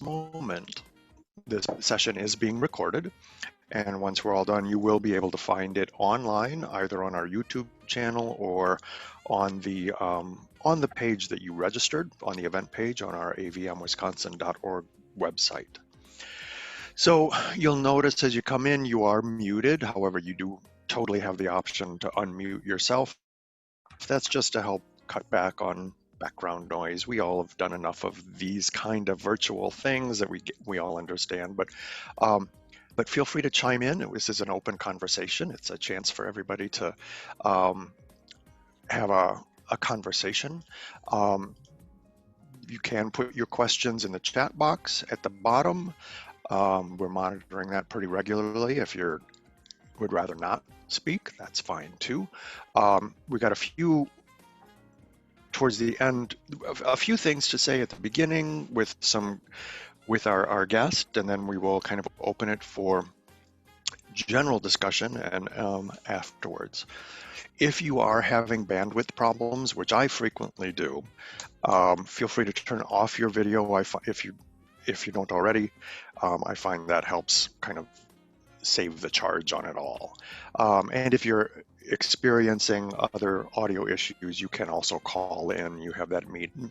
moment, this session is being recorded, and once we're all done, you will be able to find it online, either on our YouTube channel or on the page that you registered, on the event page on our avmwisconsin.org website. So you'll notice as you come in, you are muted. However, you do totally have the option to unmute yourself. That's just to help cut back on background noise. We all have done enough of these kind of virtual things that we all understand, but feel free to chime in. This is an open conversation. It's a chance for everybody to have a conversation. You can put your questions in the chat box at the bottom. We're monitoring that pretty regularly. If you would rather not speak, that's fine too. We got a few towards the end, a few things to say at the beginning with our guest, and then we will kind of open it for general discussion and afterwards. If you are having bandwidth problems, which I frequently do, feel free to turn off your video if you don't already. I find that helps kind of save the charge on it all. And if you're experiencing other audio issues, you can also call in. You have that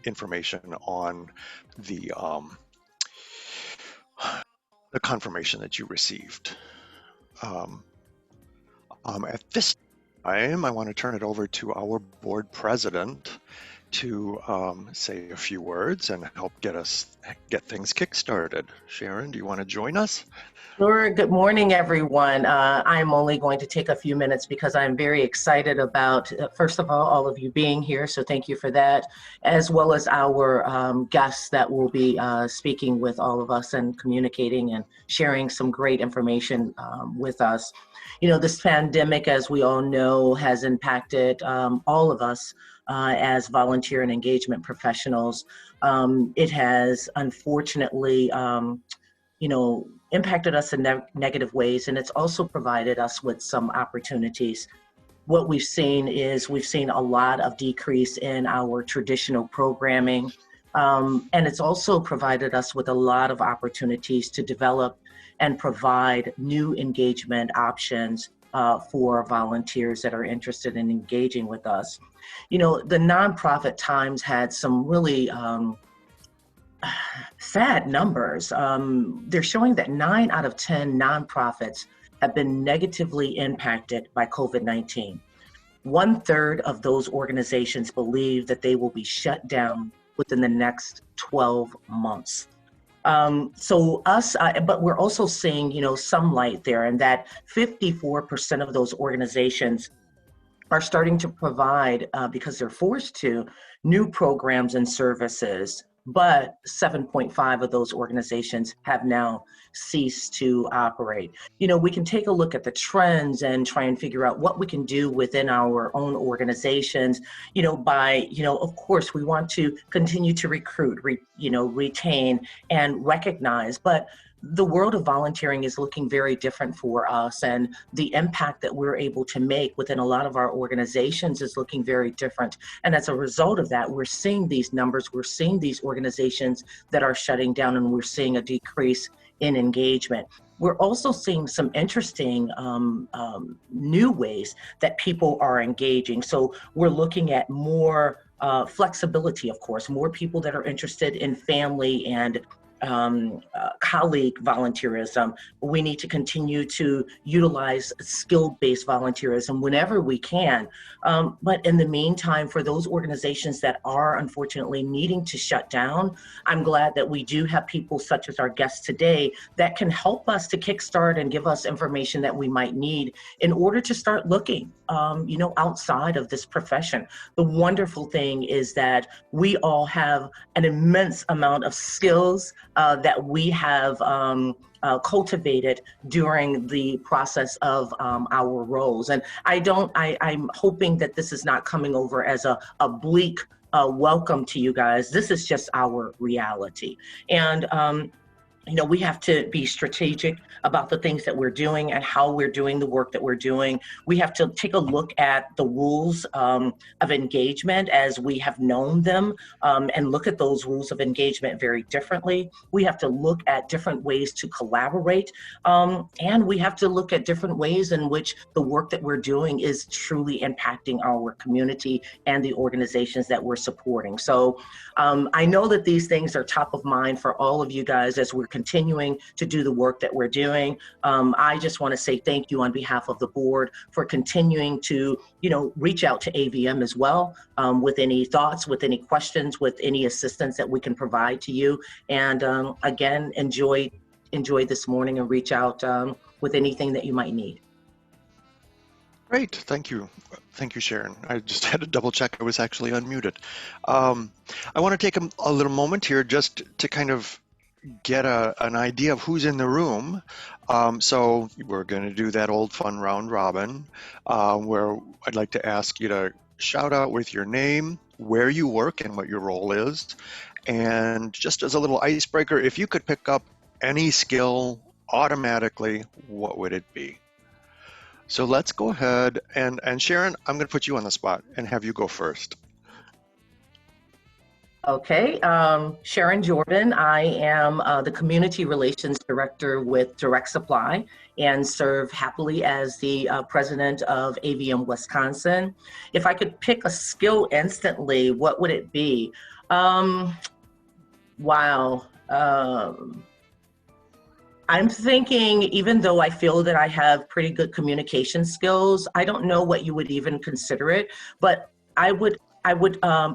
information on the confirmation that you received. At this time, I want to turn it over to our board president to say a few words and help get things kick-started. Sharon, do you want to join us? Sure. Good morning, everyone. I'm only going to take a few minutes because I'm very excited about, first of all of you being here, so thank you for that, as well as our guests that will be speaking with all of us and communicating and sharing some great information with us. You know, this pandemic, as we all know, has impacted all of us as volunteer and engagement professionals. It has unfortunately, impacted us in negative ways, and it's also provided us with some opportunities. What we've seen is a lot of decrease in our traditional programming, and it's also provided us with a lot of opportunities to develop and provide new engagement options for volunteers that are interested in engaging with us. You know, the nonprofit times had some really sad numbers. They're showing that 9 out of 10 nonprofits have been negatively impacted by COVID-19. 1/3 of those organizations believe that they will be shut down within the next 12 months. But we're also seeing, some light there, and that 54% of those organizations are starting to provide, because they're forced to, new programs and services. But 7.5 of those organizations have now ceased to operate. You know, we can take a look at the trends and try and figure out what we can do within our own organizations, of course, we want to continue to recruit, retain and recognize, but the world of volunteering is looking very different for us, and the impact that we're able to make within a lot of our organizations is looking very different. And as a result of that, we're seeing these numbers, we're seeing these organizations that are shutting down, and we're seeing a decrease in engagement. We're also seeing some interesting new ways that people are engaging. So we're looking at more flexibility, of course, more people that are interested in family and colleague volunteerism. We need to continue to utilize skill-based volunteerism whenever we can. But in the meantime, for those organizations that are unfortunately needing to shut down, I'm glad that we do have people such as our guests today that can help us to kickstart and give us information that we might need in order to start looking, outside of this profession. The wonderful thing is that we all have an immense amount of skills that we have cultivated during the process of our roles. And I'm hoping that this is not coming over as a bleak welcome to you guys. This is just our reality. And we have to be strategic about the things that we're doing and how we're doing the work that we're doing. We have to take a look at the rules of engagement as we have known them, and look at those rules of engagement very differently. We have to look at different ways to collaborate, and we have to look at different ways in which the work that we're doing is truly impacting our community and the organizations that we're supporting. So I know that these things are top of mind for all of you guys as we're continuing to do the work that we're doing. I just want to say thank you on behalf of the board for continuing to, reach out to AVM as well, with any thoughts, with any questions, with any assistance that we can provide to you. And again, enjoy this morning and reach out with anything that you might need. Great, thank you. Thank you, Sharon. I just had to double check I was actually unmuted. I want to take a little moment here just to kind of get an idea of who's in the room. So we're going to do that old fun round robin, where I'd like to ask you to shout out with your name, where you work and what your role is. And just as a little icebreaker, if you could pick up any skill automatically, what would it be? So let's go ahead and Sharon, I'm going to put you on the spot and have you go first. Okay, Sharon Jordan. I am the Community Relations Director with Direct Supply and serve happily as the president of AVM Wisconsin. If I could pick a skill instantly, what would it be? Wow. I'm thinking, even though I feel that I have pretty good communication skills, I don't know what you would even consider it, but I would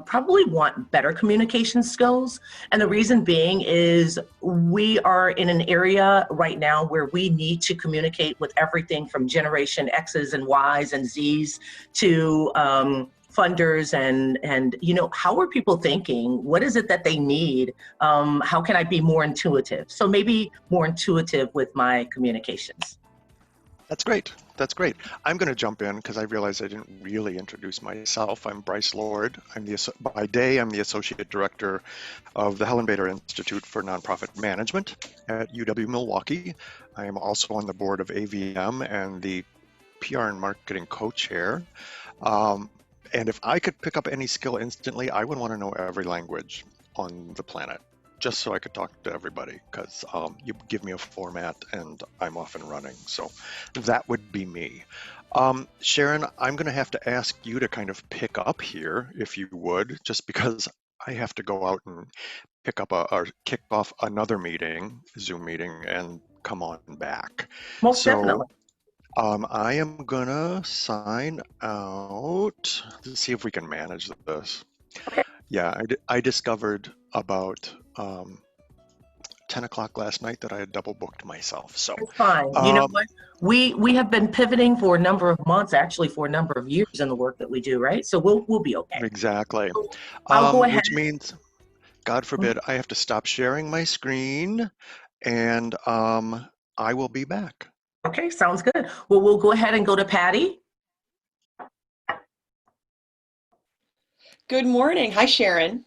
probably want better communication skills. And the reason being is we are in an area right now where we need to communicate with everything from Generation X's and Y's and Z's to funders and how are people thinking? What is it that they need? How can I be more intuitive? So maybe more intuitive with my communications. That's great. That's great. I'm going to jump in because I realized I didn't really introduce myself. I'm Bryce Lord. By day, I'm the Associate Director of the Helen Bader Institute for Nonprofit Management at UW-Milwaukee. I am also on the board of AVM and the PR and Marketing Co-Chair. And if I could pick up any skill instantly, I would want to know every language on the planet, just so I could talk to everybody, because you give me a format and I'm off and running. So that would be me. Sharon, I'm going to have to ask you to kind of pick up here, if you would, just because I have to go out and pick up or kick off another meeting, Zoom meeting, and come on back. Most So definitely. I am going to sign out to see if we can manage this. Okay. Yeah, I discovered about 10 o'clock last night that I had double booked myself. So It's fine. You know what? We have been pivoting for a number of months, actually for a number of years in the work that we do, right? So we'll be okay. exactly. So I'll go ahead. Which means, God forbid, I have to stop sharing my screen and I will be back. Okay, sounds good. Well, we'll go ahead and go to Patty. Good morning. Hi, Sharon.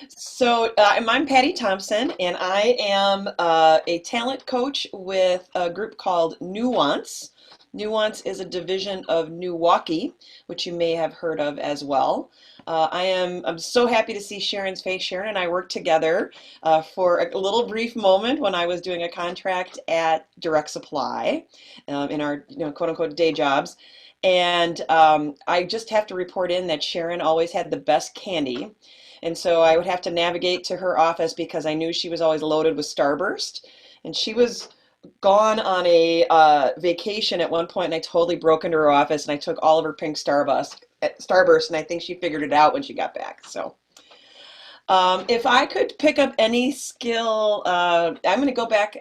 So I'm Patty Thompson, and I am a talent coach with a group called Nuance. Nuance is a division of Milwaukee, which you may have heard of as well. I'm so happy to see Sharon's face. Sharon and I worked together for a little brief moment when I was doing a contract at Direct Supply in our quote unquote day jobs. And I just have to report in that Sharon always had the best candy. And so I would have to navigate to her office because I knew she was always loaded with Starburst. And she was gone on a vacation at one point, and I totally broke into her office and I took all of her pink Starburst, and I think she figured it out when she got back. So if I could pick up any skill, I'm going to go back.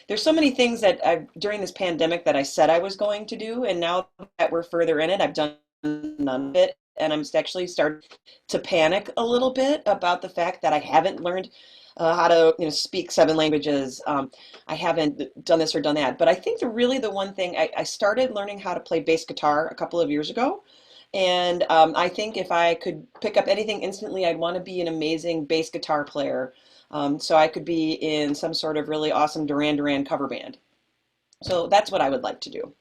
There's so many things that during this pandemic that I said I was going to do, and now that we're further in it, I've done none of it, and I'm actually starting to panic a little bit about the fact that I haven't learned how to speak 7 languages. I haven't done this or done that, but I think the one thing I started learning how to play bass guitar a couple of years ago. And I think if I could pick up anything instantly, I'd want to be an amazing bass guitar player. So I could be in some sort of really awesome Duran Duran cover band. So that's what I would like to do.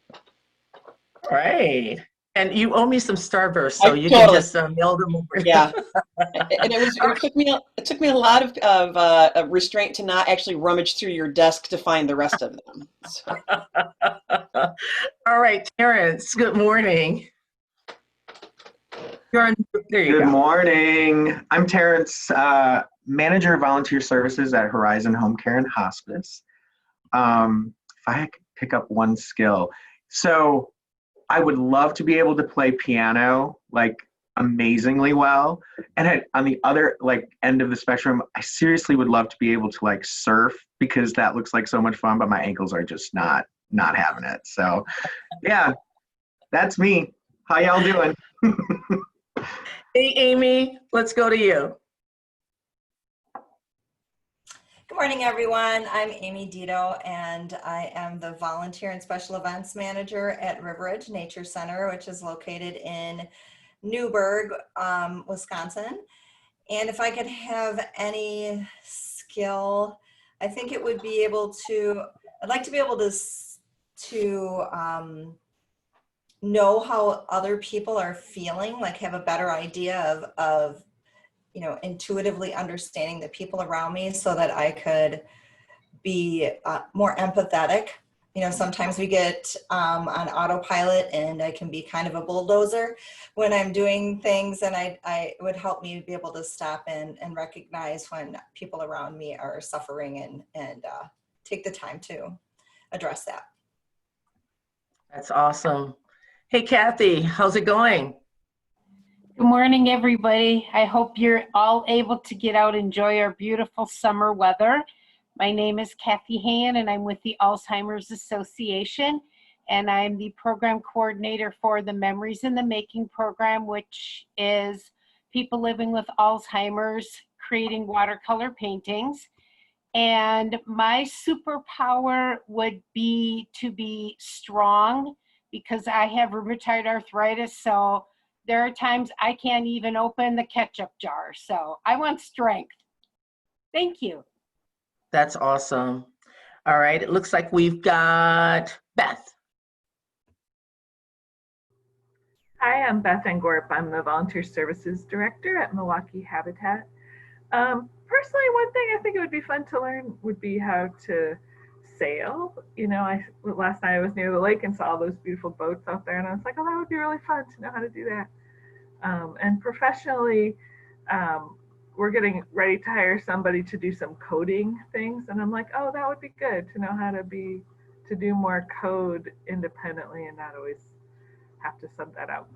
Right. And you owe me some Starburst, so I you can totally, just mail them over. yeah. And All it took me a lot of restraint to not actually rummage through your desk to find the rest of them. So. right. All right, Terrence, good morning. There you Good go. morning. I'm Terrence, Manager of Volunteer Services at Horizon Home Care and Hospice. If I could pick up one skill. So I would love to be able to play piano like amazingly well. And on the other like end of the spectrum, I seriously would love to be able to like surf because that looks like so much fun, but my ankles are just not having it. So yeah, that's me. How y'all doing? Hey, Amy, let's go to you. Good morning, everyone. I'm Amy Dito, and I am the Volunteer and Special Events Manager at River Edge Nature Center, which is located in Newburgh, Wisconsin. And if I could have any skill, I think it would be able to, I'd like to be able to know how other people are feeling, like have a better idea of you know, intuitively understanding the people around me so that I could be more empathetic. You know, sometimes we get on autopilot and I can be kind of a bulldozer when I'm doing things, and it would help me be able to stop and recognize when people around me are suffering and take the time to address that. That's awesome. Hey, Kathy, how's it going? Good morning, everybody. I hope you're all able to get out and enjoy our beautiful summer weather. My name is Kathy Hand, and I'm with the Alzheimer's Association, and I'm the program coordinator for the Memories in the Making program, which is people living with Alzheimer's creating watercolor paintings. And my superpower would be to be strong because I have rheumatoid arthritis, so there are times I can't even open the ketchup jar. So I want strength. Thank you. That's awesome. All right, it looks like we've got Beth. Hi, I'm Beth Engorp. I'm the Volunteer Services Director at Milwaukee Habitat. Personally, one thing I think it would be fun to learn would be how to sail. You know, last night I was near the lake and saw all those beautiful boats out there, and I was like, oh, that would be really fun to know how to do that. And professionally, we're getting ready to hire somebody to do some coding things, and I'm like, oh, that would be good to know how to do more code independently and not always have to sub that out.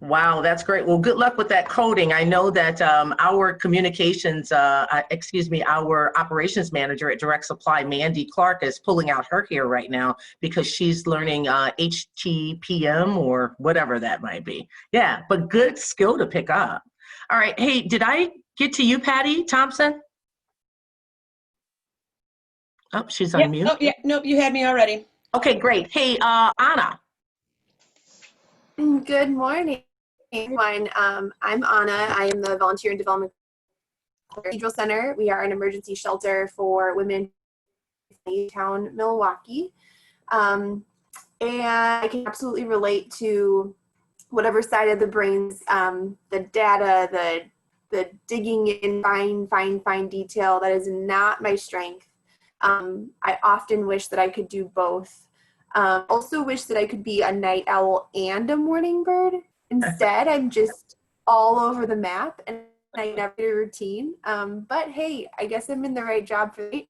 Wow, that's great. Well, good luck with that coding. I know that our our operations manager at Direct Supply, Mandy Clark, is pulling out her hair right now because she's learning HTPM or whatever that might be. Yeah, but good skill to pick up. All right. Hey, did I get to you, Patty Thompson? Oh, she's on mute. Nope, nope, you had me already. Okay, great. Hey, Anna. Good morning, everyone. I'm Anna. I am the Volunteer and Development Cathedral Center. We are an emergency shelter for women in town, Milwaukee. And I can absolutely relate to whatever side of the brains, the data, the digging in fine detail. That is not my strength. I often wish that I could do both. Also wish that I could be a night owl and a morning bird. Instead, I'm just all over the map and I never get a routine. But hey, I guess I'm in the right job for it.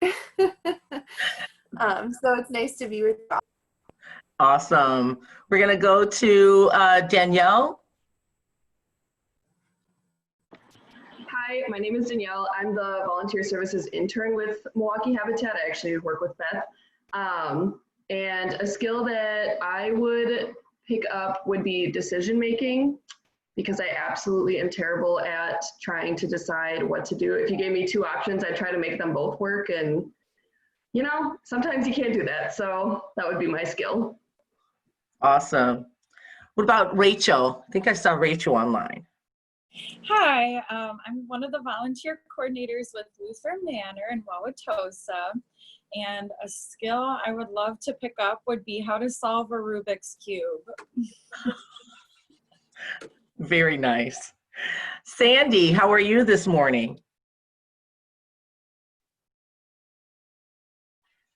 So it's nice to be with you all. Awesome. We're going to go to Danielle. Hi, my name is Danielle. I'm the volunteer services intern with Milwaukee Habitat. I actually work with Beth. And a skill that I would pick up would be decision making, because I absolutely am terrible at trying to decide what to do. If you gave me two options, I'd try to make them both work. And, you know, sometimes you can't do that. So that would be my skill. Awesome. What about Rachel? I think I saw Rachel online. Hi, I'm one of the volunteer coordinators with Lutheran Manor in Wauwatosa, and a skill I would love to pick up would be how to solve a Rubik's Cube. Very nice. Sandy, how are you this morning?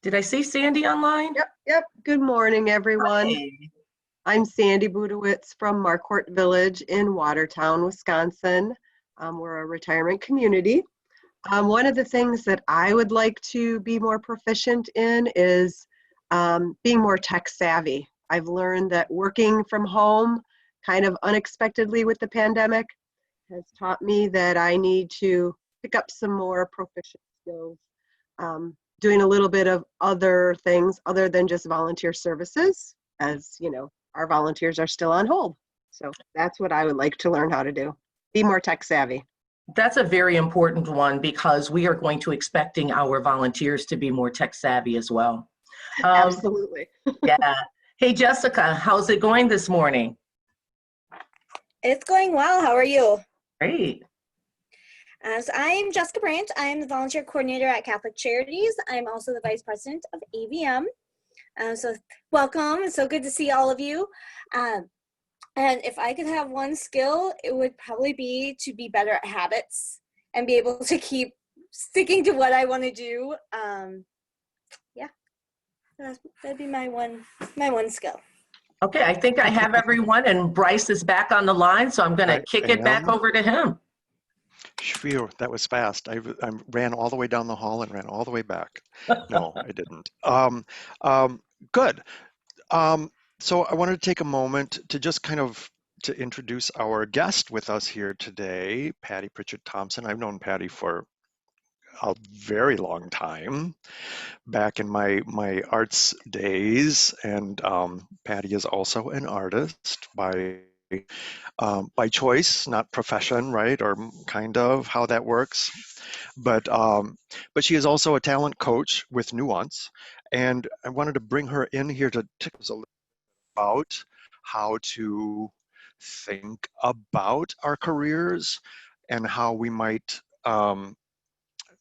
Did I see Sandy online? Yep. Good morning, everyone. Hi. I'm Sandy Budowitz from Marquardt Village in Watertown, Wisconsin. We're a retirement community. One of the things that I would like to be more proficient in is being more tech savvy. I've learned that working from home kind of unexpectedly with the pandemic has taught me that I need to pick up some more proficient skills. Doing a little bit of other things other than just volunteer services, as you know, our volunteers are still on hold. So that's what I would like to learn how to do. Be more tech savvy. That's a very important one because we are going to expecting our volunteers to be more tech savvy as well. Absolutely. Yeah. Hey, Jessica, how's it going this morning? It's going well. How are you? Great. So I'm Jessica Brandt. I'm the volunteer coordinator at Catholic Charities. I'm also the vice president of AVM. So welcome. It's so good to see all of you. And if I could have one skill, it would probably be to be better at habits and be able to keep sticking to what I want to do. Yeah, that'd be my one skill. Okay, I think I have everyone, and Bryce is back on the line, so I'm going to kick it back over to him. Phew, that was fast. I ran all the way down the hall and ran all the way back. No, I didn't. Good. So I wanted to take a moment to just kind of to introduce our guest with us here today, Patty Pritchard Thompson. I've known Patty for a very long time, back in my arts days, and Patty is also an artist by choice, not profession, right? Or kind of how that works. But she is also a talent coach with Nuance, and I wanted to bring her in here to tell us a little about how to think about our careers and how we might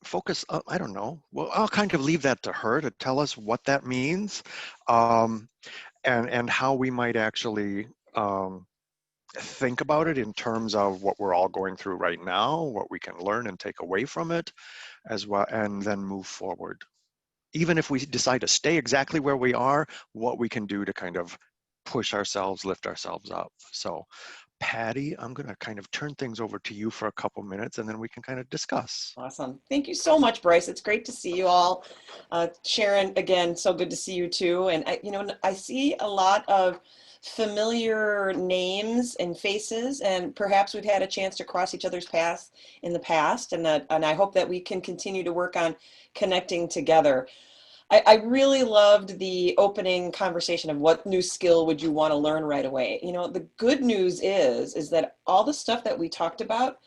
focus. I don't know. Well, I'll kind of leave that to her to tell us what that means, and how we might actually think about it in terms of what we're all going through right now, what we can learn and take away from it as well, and then move forward. Even if we decide to stay exactly where we are, what we can do to kind of push ourselves, lift ourselves up. So Patty, I'm going to kind of turn things over to you for a couple minutes, and then we can kind of discuss. Awesome. Thank you so much, Bryce. It's great to see you all. Sharon, again, so good to see you too. And I see a lot of familiar names and faces, and perhaps we've had a chance to cross each other's paths in the past. And I hope that we can continue to work on connecting together. I really loved the opening conversation of what new skill would you want to learn right away. The good news is that all the stuff that we talked about,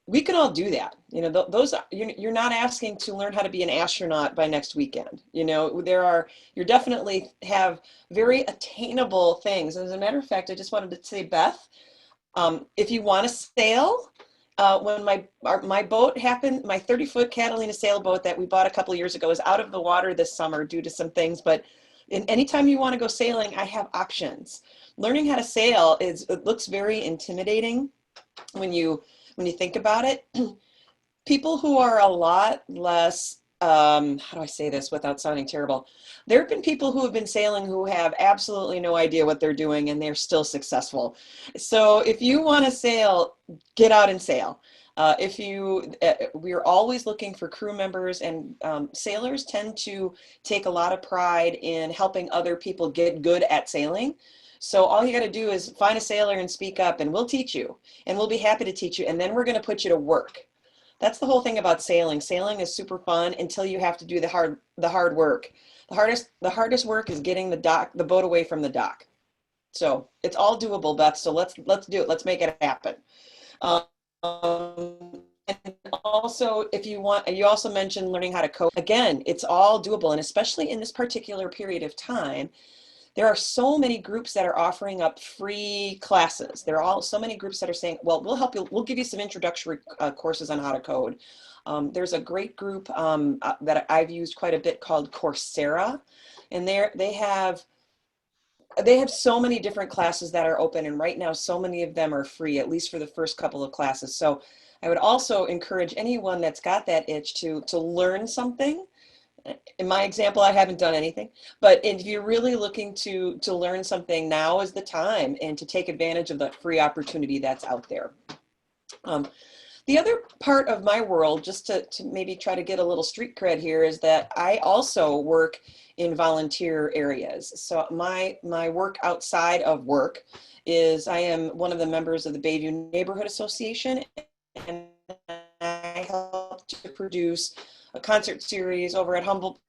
we can all do that. Those you're not asking to learn how to be an astronaut by next weekend. You definitely have very attainable things. As a matter of fact, I just wanted to say, Beth, if you want to sail, when my boat happened, my 30-foot Catalina sailboat that we bought a couple of years ago is out of the water this summer due to some things. But anytime you want to go sailing, I have options. Learning how to sail it looks very intimidating when you think about it. People who are a lot less, how do I say this without sounding terrible? There have been people who have been sailing who have absolutely no idea what they're doing, and they're still successful. So if you want to sail, get out and sail. We're always looking for crew members, and sailors tend to take a lot of pride in helping other people get good at sailing. So all you got to do is find a sailor and speak up, and we'll teach you, and we'll be happy to teach you, and then we're going to put you to work. That's the whole thing about sailing. Sailing is super fun until you have to do the hard work. The hardest work is getting the boat away from the dock. So it's all doable, Beth. So let's do it. Let's make it happen. And also, if you want, you also mentioned learning how to code. Again, it's all doable, and especially in this particular period of time, there are so many groups that are offering up free classes. There are so many groups that are saying, well, we'll help you, we'll give you some introductory courses on how to code. There's a great group that I've used quite a bit called Coursera, and they have so many different classes that are open, and right now so many of them are free, at least for the first couple of classes. So I would also encourage anyone that's got that itch to learn something. In my example, I haven't done anything, but if you're really looking to learn something, now is the time, and to take advantage of the free opportunity that's out there. The other part of my world, just to maybe try to get a little street cred here, is that I also work in volunteer areas. So my work outside of work is I am one of the members of the Bayview Neighborhood Association, and I help to produce a concert series over at Humboldt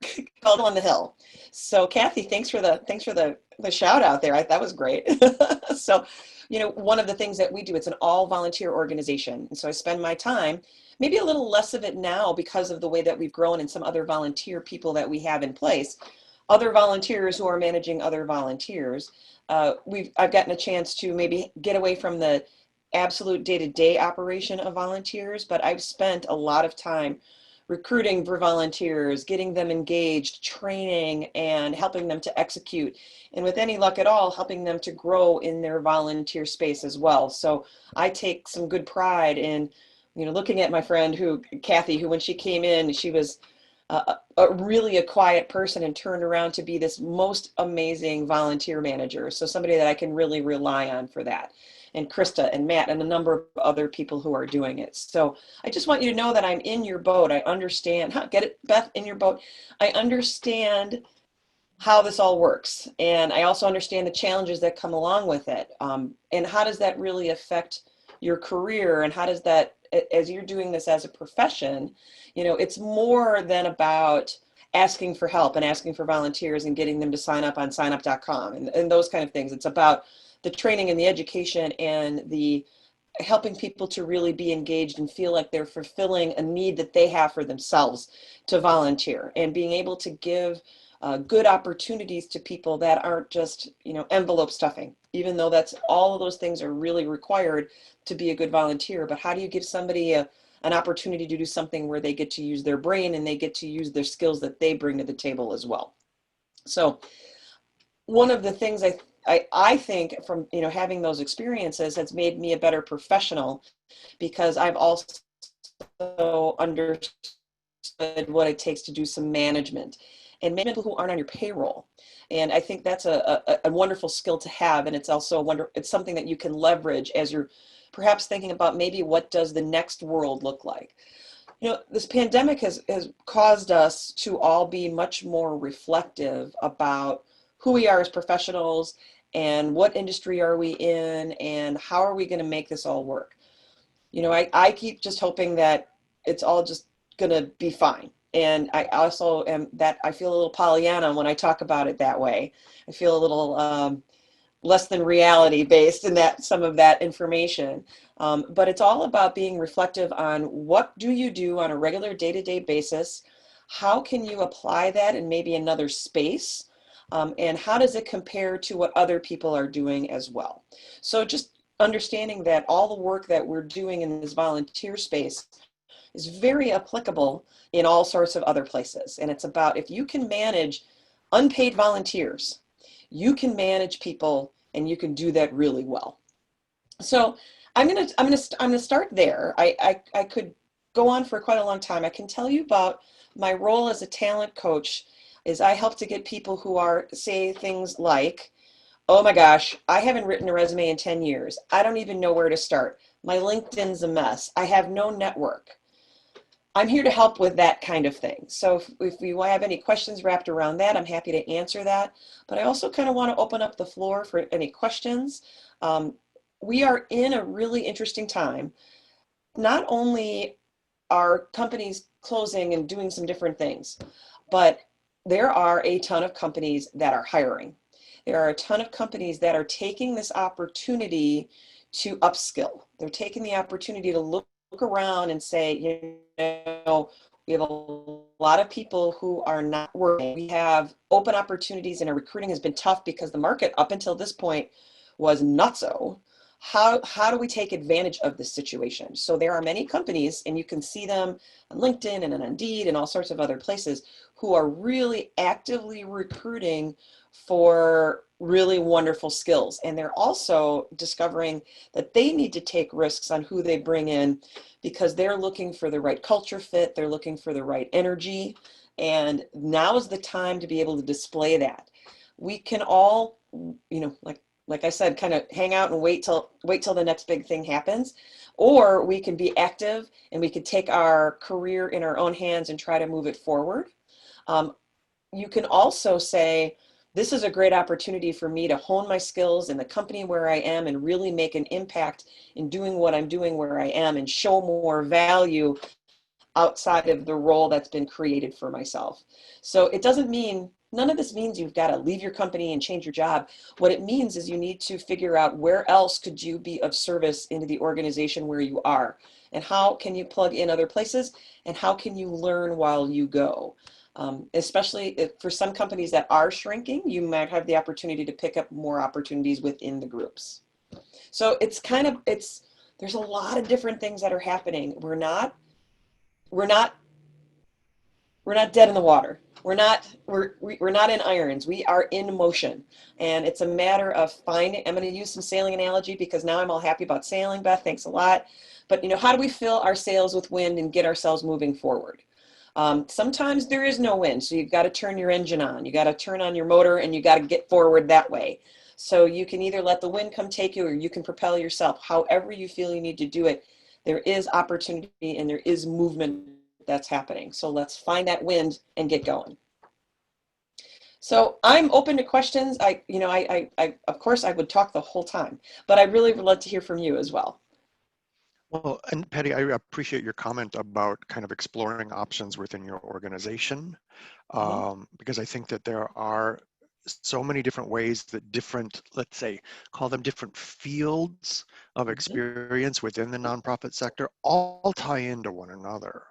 called On the Hill. So Kathy, thanks for the shout out there. That was great. So, you know, one of the things that we do, it's an all volunteer organization. And so I spend my time, maybe a little less of it now because of the way that we've grown and some other volunteer people that we have in place, other volunteers who are managing other volunteers. I've gotten a chance to maybe get away from the absolute day-to-day operation of volunteers, but I've spent a lot of time recruiting for volunteers, getting them engaged, training, and helping them to execute. And with any luck at all, helping them to grow in their volunteer space as well. So I take some good pride in, you know, looking at my friend Kathy, who when she came in, she was really a quiet person and turned around to be this most amazing volunteer manager. So somebody that I can really rely on for that. And Krista and Matt and a number of other people who are doing it. So I just want you to know that I'm in your boat. I understand. Get it, Beth, in your boat. I understand how this all works. And I also understand the challenges that come along with it. And how does that really affect your career? And how does that, as you're doing this as a profession, you know, it's more than about asking for help and asking for volunteers and getting them to sign up on signup.com and those kind of things. It's about the training and the education and the helping people to really be engaged and feel like they're fulfilling a need that they have for themselves to volunteer, and being able to give good opportunities to people that aren't just, you know, envelope stuffing, even though that's all of those things are really required to be a good volunteer. But how do you give somebody an opportunity to do something where they get to use their brain and they get to use their skills that they bring to the table as well? So one of the things I think from, you know, having those experiences has made me a better professional, because I've also understood what it takes to do some management and people who aren't on your payroll. And I think that's a wonderful skill to have. And it's also it's something that you can leverage as you're perhaps thinking about maybe what does the next world look like. You know, this pandemic has caused us to all be much more reflective about who we are as professionals and what industry are we in and how are we going to make this all work. You know, I keep just hoping that it's all just going to be fine. And I also I feel a little Pollyanna when I talk about it that way. I feel a little less than reality based in that some of that information. But it's all about being reflective on what do you do on a regular day-to-day basis? How can you apply that in maybe another space? And how does it compare to what other people are doing as well? So just understanding that all the work that we're doing in this volunteer space is very applicable in all sorts of other places. And it's about, if you can manage unpaid volunteers, you can manage people, and you can do that really well. So I'm gonna start there. I could go on for quite a long time. I can tell you about my role as a talent coach. Is I help to get people who say things like, oh my gosh, I haven't written a resume in 10 years. I don't even know where to start. My LinkedIn's a mess. I have no network. I'm here to help with that kind of thing. So if you have any questions wrapped around that, I'm happy to answer that. But I also kind of want to open up the floor for any questions. We are in a really interesting time. Not only are companies closing and doing some different things, but there are a ton of companies that are hiring. There are a ton of companies that are taking this opportunity to upskill. They're taking the opportunity to look around and say, you know, We have a lot of people who are not working. We have open opportunities, and our recruiting has been tough because the market up until this point was nutso. How do we take advantage of this situation? So there are many companies, and you can see them on LinkedIn and on Indeed and all sorts of other places, who are really actively recruiting for really wonderful skills. And they're also discovering that they need to take risks on who they bring in, because they're looking for the right culture fit, they're looking for the right energy, and now is the time to be able to display that. We can all, like I said, kind of hang out and wait till the next big thing happens, or we can be active and we can take our career in our own hands and try to move it forward. You can also say, this is a great opportunity for me to hone my skills in the company where I am and really make an impact in doing what I'm doing where I am and show more value outside of the role that's been created for myself. So it doesn't mean, none of this means you've got to leave your company and change your job. What it means is you need to figure out where else could you be of service into the organization where you are, and how can you plug in other places, and how can you learn while you go. Especially for some companies that are shrinking, you might have the opportunity to pick up more opportunities within the groups. So there's a lot of different things that are happening. We're not dead in the water. We're not in irons. We are in motion, and it's a matter of finding. I'm going to use some sailing analogy because now I'm all happy about sailing, Beth. Thanks a lot. But how do we fill our sails with wind and get ourselves moving forward? Sometimes there is no wind, so you've got to turn your engine on. You got to turn on your motor, and you got to get forward that way. So you can either let the wind come take you, or you can propel yourself. However you feel you need to do it, there is opportunity and there is movement that's happening. So let's find that wind and get going. So I'm open to questions. I of course I would talk the whole time, but I really would love to hear from you as well. Well, and Patty, I appreciate your comment about kind of exploring options within your organization, because I think that there are so many different ways that different, let's say, call them different fields of experience within the nonprofit sector, all tie into one another.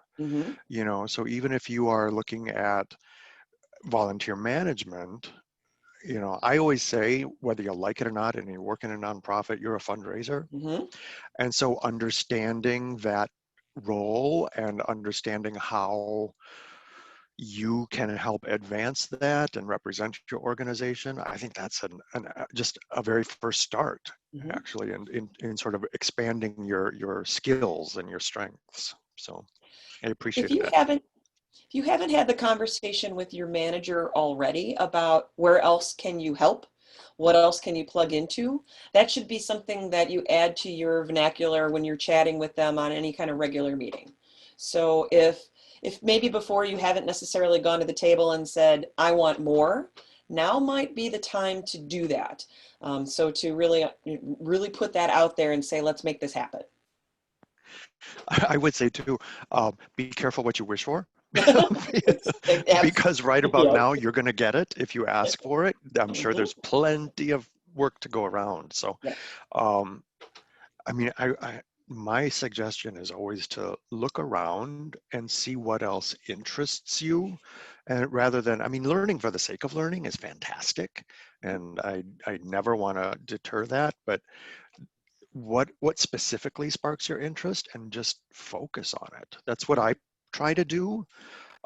So even if you are looking at volunteer management, I always say, whether you like it or not, and you work in a nonprofit, you're a fundraiser. And so understanding that role and understanding how you can help advance that and represent your organization, I think that's just a very first start, actually, in sort of expanding your skills and your strengths. So I appreciate that. If you haven't had the conversation with your manager already about where else can you help, what else can you plug into, that should be something that you add to your vernacular when you're chatting with them on any kind of regular meeting. So if maybe before you haven't necessarily gone to the table and said, I want more, now might be the time to do that. So to really put that out there and say, let's make this happen. I would say too, be careful what you wish for. Because right about now you're going to get it if you ask for it. I'm sure there's plenty of work to go around. So my suggestion is always to look around and see what else interests you, and rather than, learning for the sake of learning is fantastic, and I never want to deter that, but what specifically sparks your interest, and just focus on it. That's what I try to do.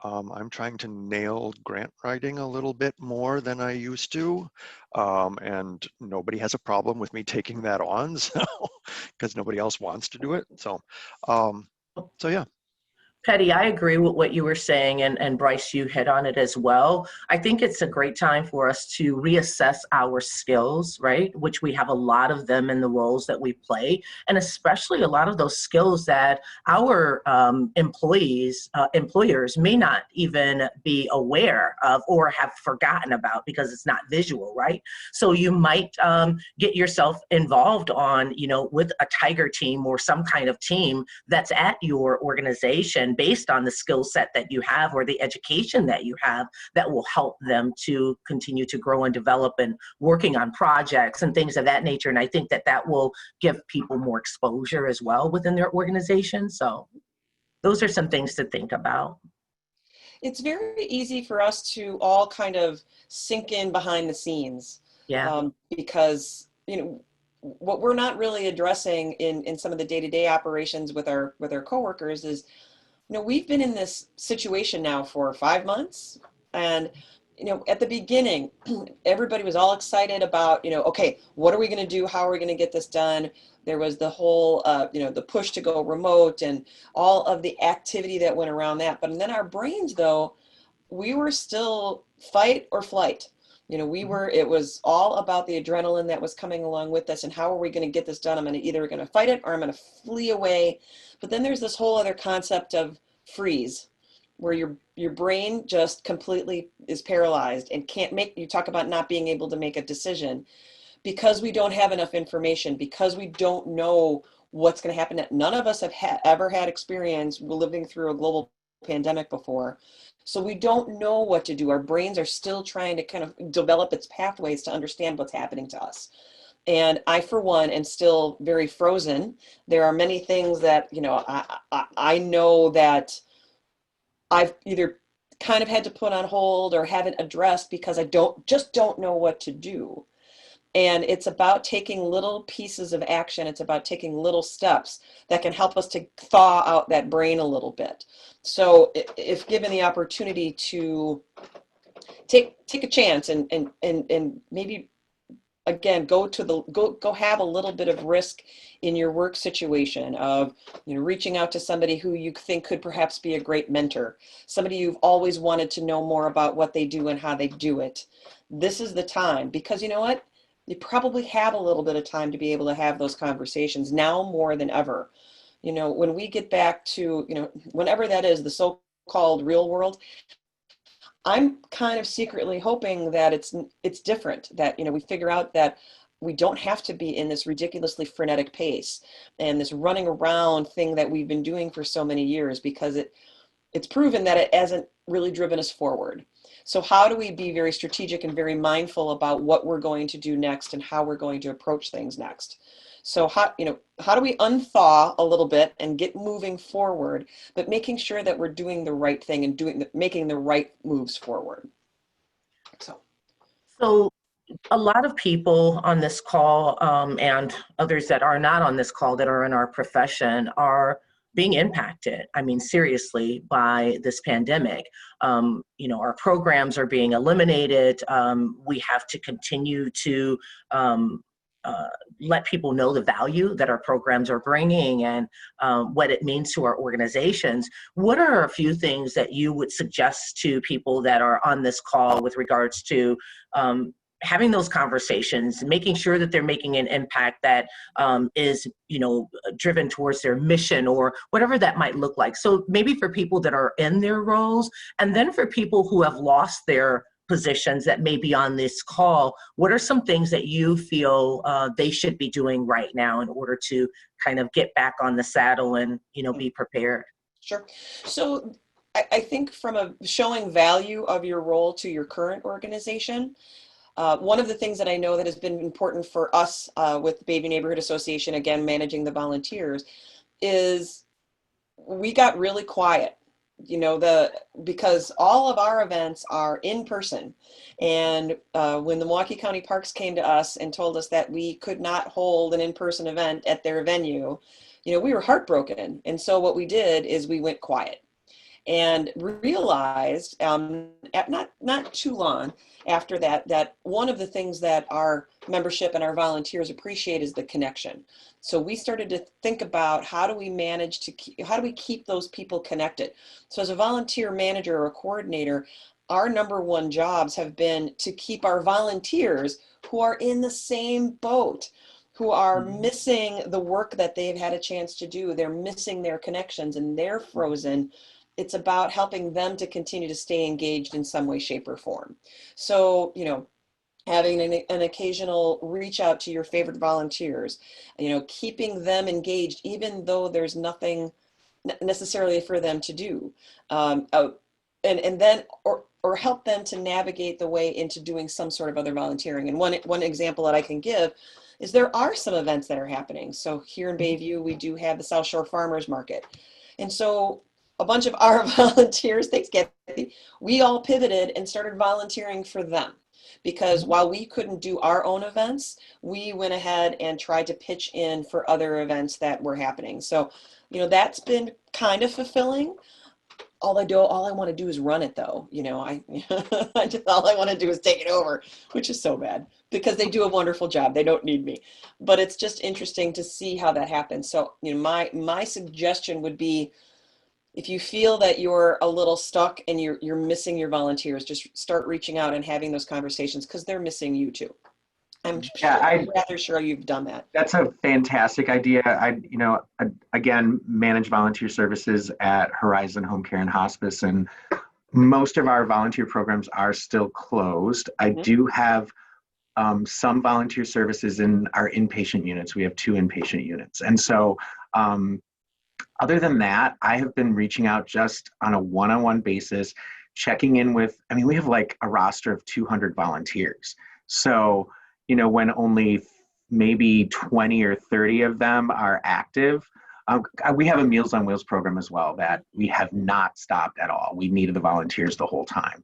I'm trying to nail grant writing a little bit more than I used to, and nobody has a problem with me taking that on, so because nobody else wants to do it. So yeah. Patty, I agree with what you were saying, and Bryce, you hit on it as well. I think it's a great time for us to reassess our skills, right? Which we have a lot of them in the roles that we play, and especially a lot of those skills that our employers may not even be aware of or have forgotten about because it's not visual, right? So you might get yourself involved on, with a Tiger team or some kind of team that's at your organization, based on the skill set that you have or the education that you have, that will help them to continue to grow and develop and working on projects and things of that nature. And I think that will give people more exposure as well within their organization. So those are some things to think about. it's very easy for us to all kind of sink in behind the scenes. Yeah. Because, you know, what we're not really addressing in some of the day-to-day operations with our coworkers is, you know, we've been in this situation now for 5 months. And, you know, at the beginning, everybody was all excited about, you know, okay, what are we going to do? How are we going to get this done? There was the whole, you know, the push to go remote and all of the activity that went around that. But then our brains, though, we were still fight or flight. You know, it was all about the adrenaline that was coming along with this and how are we going to get this done? I'm either going to fight it or I'm going to flee away. But then there's this whole other concept of freeze, where your brain just completely is paralyzed and can't make, you talk about not being able to make a decision because we don't have enough information, because we don't know what's going to happen. None of us have ever had experience living through a global pandemic before. So we don't know what to do. Our brains are still trying to kind of develop its pathways to understand what's happening to us. And I, for one, am still very frozen. There are many things that, you know, I know that I've either kind of had to put on hold or haven't addressed because I just don't know what to do. And it's about taking little pieces of action. It's about taking little steps that can help us to thaw out that brain a little bit. So if given the opportunity to take a chance and maybe again go have a little bit of risk in your work situation of, you know, reaching out to somebody who you think could perhaps be a great mentor, somebody you've always wanted to know more about what they do and how they do it. This is the time, because you know what? You probably have a little bit of time to be able to have those conversations now more than ever. You know, when we get back to, you know, whenever that is, the so-called real world, I'm kind of secretly hoping that it's different, that, you know, we figure out that we don't have to be in this ridiculously frenetic pace and this running around thing that we've been doing for so many years, because it's proven that it hasn't really driven us forward. So how do we be very strategic and very mindful about what we're going to do next and how we're going to approach things next? So how do we unthaw a little bit and get moving forward, but making sure that we're doing the right thing and making the right moves forward? So a lot of people on this call, and others that are not on this call that are in our profession, are being impacted, I mean, seriously, by this pandemic. You know, our programs are being eliminated. We have to continue to let people know the value that our programs are bringing and what it means to our organizations. What are a few things that you would suggest to people that are on this call with regards to having those conversations, making sure that they're making an impact that is, you know, driven towards their mission or whatever that might look like? So maybe for people that are in their roles, and then for people who have lost their positions that may be on this call, what are some things that you feel they should be doing right now in order to kind of get back on the saddle and, you know, be prepared? Sure. So I think from a showing value of your role to your current organization, one of the things that I know that has been important for us with the Bayview Neighborhood Association, again, managing the volunteers, is we got really quiet, you know, because all of our events are in person. And when the Milwaukee County Parks came to us and told us that we could not hold an in-person event at their venue, you know, we were heartbroken. And so what we did is we went quiet and realized not too long after that one of the things that our membership and our volunteers appreciate is the connection. So we started to think about how do we keep those people connected. So as a volunteer manager or a coordinator, our number one jobs have been to keep our volunteers who are in the same boat, who are missing the work that they've had a chance to do. They're missing their connections and they're frozen. It's about helping them to continue to stay engaged in some way, shape, or form. So, you know, having an occasional reach out to your favorite volunteers, you know, keeping them engaged, even though there's nothing necessarily for them to do. And then, or help them to navigate the way into doing some sort of other volunteering. And one example that I can give is there are some events that are happening. So here in Bayview, we do have the South Shore Farmers Market. And so a bunch of our volunteers, thanks Kathy, we all pivoted and started volunteering for them. Because while we couldn't do our own events, we went ahead and tried to pitch in for other events that were happening. So, that's been kind of fulfilling. All I want to do is run it though. All I want to do is take it over, which is so bad because they do a wonderful job. They don't need me, but it's just interesting to see how that happens. So, my suggestion would be, if you feel that you're a little stuck and you're missing your volunteers, just start reaching out and having those conversations because they're missing you too. I'm rather sure you've done that. That's a fantastic idea. Again, manage volunteer services at Horizon Home Care and Hospice, and most of our volunteer programs are still closed. I do have some volunteer services in our inpatient units. We have 2 inpatient units. And so, other than that, I have been reaching out just on a one-on-one basis, checking in with, we have like a roster of 200 volunteers. So, when only maybe 20 or 30 of them are active, we have a Meals on Wheels program as well that we have not stopped at all. We needed the volunteers the whole time.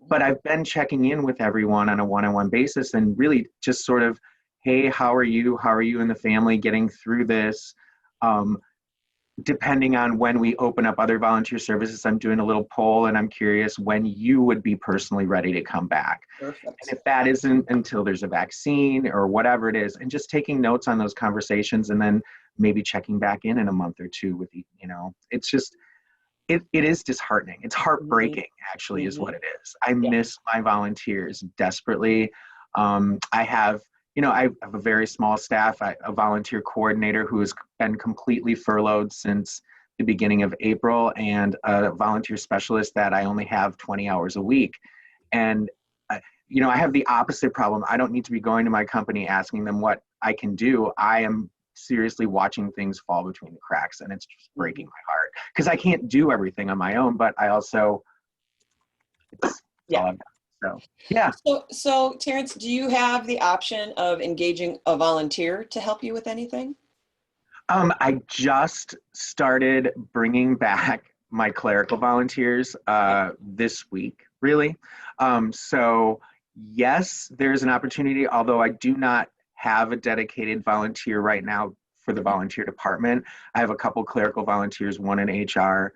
But I've been checking in with everyone on a one-on-one basis and really just sort of, hey, how are you? How are you and the family getting through this? Depending on when we open up other volunteer services, I'm doing a little poll and I'm curious when you would be personally ready to come back. Perfect. And if that isn't until there's a vaccine or whatever it is, and just taking notes on those conversations and then maybe checking back in a month or two with, it's just, it is disheartening. It's heartbreaking, actually, is what it is. I miss my volunteers desperately. I have a very small staff, a volunteer coordinator who has been completely furloughed since the beginning of April, and a volunteer specialist that I only have 20 hours a week. And, I have the opposite problem. I don't need to be going to my company asking them what I can do. I am seriously watching things fall between the cracks, and it's just breaking my heart because I can't do everything on my own, but I also, it's all I've got. So, yeah. So Terrence, do you have the option of engaging a volunteer to help you with anything? I just started bringing back my clerical volunteers this week, really. So yes, there's an opportunity, although I do not have a dedicated volunteer right now for the volunteer department. I have a couple clerical volunteers, one in HR,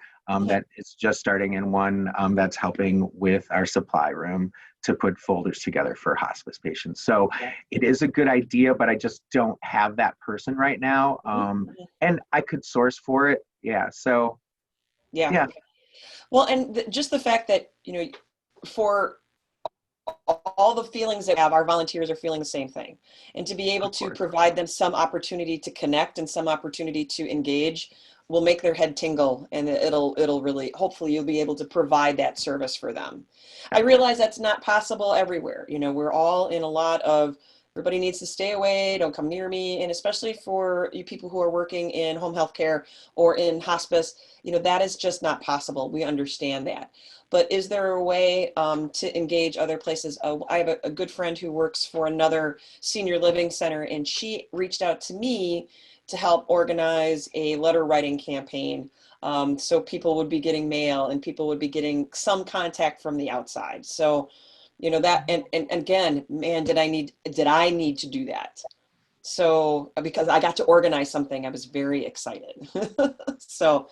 that is just starting, and one that's helping with our supply room to put folders together for hospice patients. So it is a good idea, but I just don't have that person right now. And I could source for it. Yeah. So, yeah. Well, and just the fact that, for all the feelings that we have, our volunteers are feeling the same thing. And to be able to provide them some opportunity to connect and some opportunity to engage will make their head tingle, and it'll really, hopefully you'll be able to provide that service for them. I realize that's not possible everywhere. We're all in a lot of, everybody needs to stay away, don't come near me. And especially for you people who are working in home health care or in hospice, that is just not possible. We understand that. But is there a way to engage other places? I have a good friend who works for another senior living center, and she reached out to me to help organize a letter writing campaign. So people would be getting mail and people would be getting some contact from the outside. So, that, and again, man, did I need to do that? So, because I got to organize something, I was very excited. So,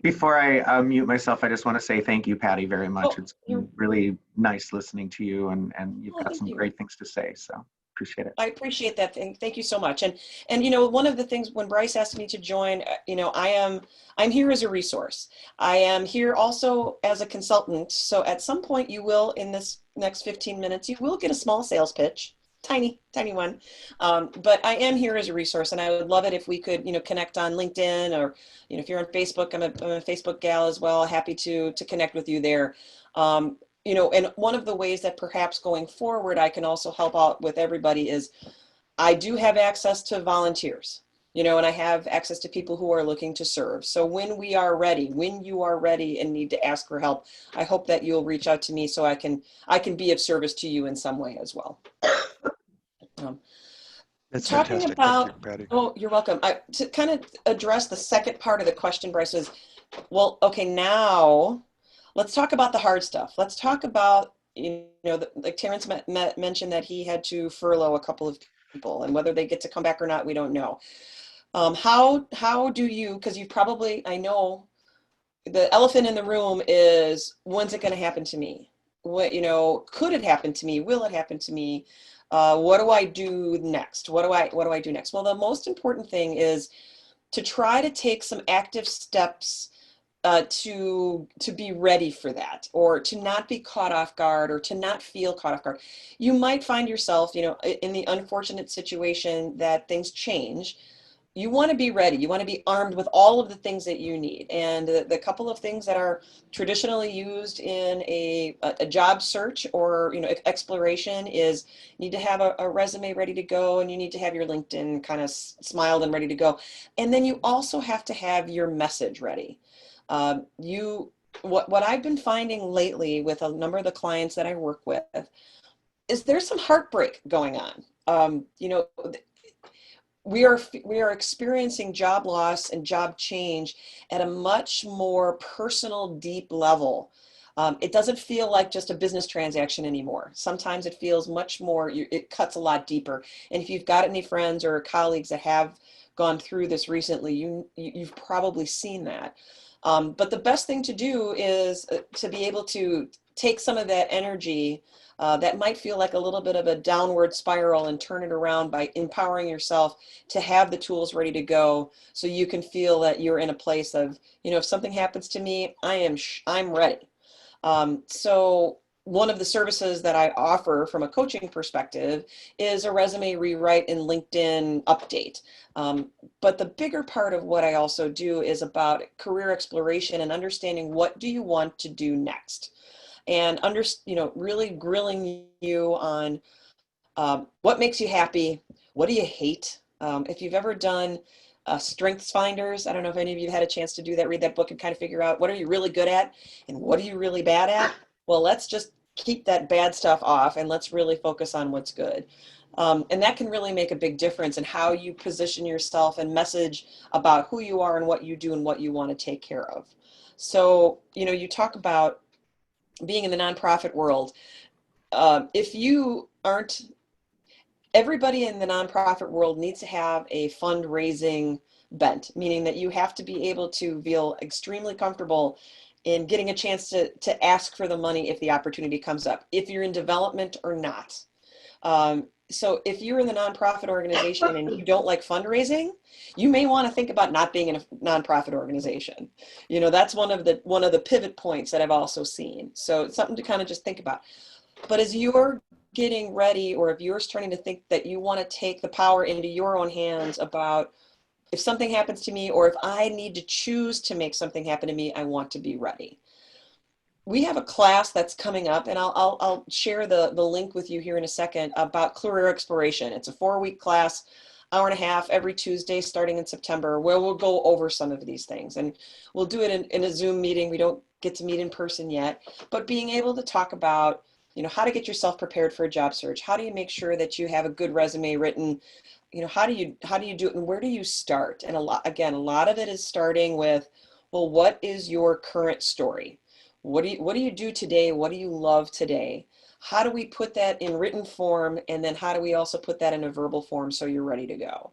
before I mute myself, I just want to say thank you, Patty, very much. It's been really nice listening to you, and you've got some great things to say. So appreciate it. I appreciate that, and thank you so much. And one of the things when Bryce asked me to join, I'm here as a resource. I am here also as a consultant. So at some point, you will, in this next 15 minutes, you will get a small sales pitch. Tiny one. But I am here as a resource, and I would love it if we could, connect on LinkedIn, or, if you're on Facebook, I'm a Facebook gal as well. Happy to connect with you there. And one of the ways that perhaps going forward, I can also help out with everybody is I do have access to volunteers, and I have access to people who are looking to serve. So when you are ready and need to ask for help, I hope that you'll reach out to me so I can be of service to you in some way as well. That's talking fantastic. about, Thank you, Patty. oh, you're welcome. To kind of address the second part of the question, Bryce, was Well, okay, now let's talk about the hard stuff. Let's talk about, like Terrence mentioned that he had to furlough a couple of people, and whether they get to come back or not, we don't know. How do you, because you probably, I know the elephant in the room is, when's it going to happen to me? What, could it happen to me? Will it happen to me? What do I do next? What do I do next? Well, the most important thing is to try to take some active steps to be ready for that, or to not be caught off guard, or to not feel caught off guard. You might find yourself, in the unfortunate situation that things change. You want to be ready. You want to be armed with all of the things that you need. And the couple of things that are traditionally used in a job search, or exploration, is you need to have a resume ready to go, and you need to have your LinkedIn kind of smiled and ready to go. And then you also have to have your message ready. What I've been finding lately with a number of the clients that I work with is there's some heartbreak going on. We are experiencing job loss and job change at a much more personal, deep level. It doesn't feel like just a business transaction anymore. Sometimes it feels much more, it cuts a lot deeper. And if you've got any friends or colleagues that have gone through this recently, you've probably seen that. But the best thing to do is to be able to take some of that energy that might feel like a little bit of a downward spiral, and turn it around by empowering yourself to have the tools ready to go, so you can feel that you're in a place of, if something happens to me, I'm ready. So one of the services that I offer from a coaching perspective is a resume rewrite and LinkedIn update. But the bigger part of what I also do is about career exploration and understanding, what do you want to do next? And really grilling you on what makes you happy, what do you hate? If you've ever done Strengths Finders, I don't know if any of you had a chance to do that, read that book and kind of figure out, what are you really good at and what are you really bad at? Well, let's just keep that bad stuff off, and let's really focus on what's good. And that can really make a big difference in how you position yourself and message about who you are and what you do and what you want to take care of. So, you talk about being in the nonprofit world. If you aren't, everybody in the nonprofit world needs to have a fundraising bent, meaning that you have to be able to feel extremely comfortable in getting a chance to ask for the money if the opportunity comes up, if you're in development or not. So if you're in the nonprofit organization and you don't like fundraising, you may want to think about not being in a nonprofit organization. That's one of the pivot points that I've also seen. So it's something to kind of just think about. But as you're getting ready, or if you're starting to think that you want to take the power into your own hands about, if something happens to me, or if I need to choose to make something happen to me, I want to be ready. We have a class that's coming up, and I'll share the link with you here in a second, about career exploration. It's a 4-week class, hour and a half every Tuesday starting in September, where we'll go over some of these things. And we'll do it in a Zoom meeting. We don't get to meet in person yet, but being able to talk about, how to get yourself prepared for a job search. How do you make sure that you have a good resume written? How do you do it, and where do you start? And a lot of it is starting with, well, what is your current story? What do you do today? What do you love today? How do we put that in written form? And then how do we also put that in a verbal form so you're ready to go?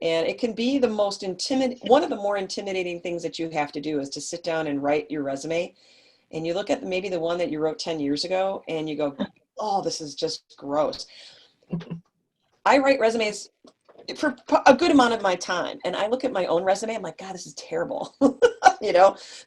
And it can be one of the more intimidating things that you have to do, is to sit down and write your resume. And you look at maybe the one that you wrote 10 years ago and you go, oh, this is just gross. I write resumes for a good amount of my time, and I look at my own resume, I'm like, God, this is terrible.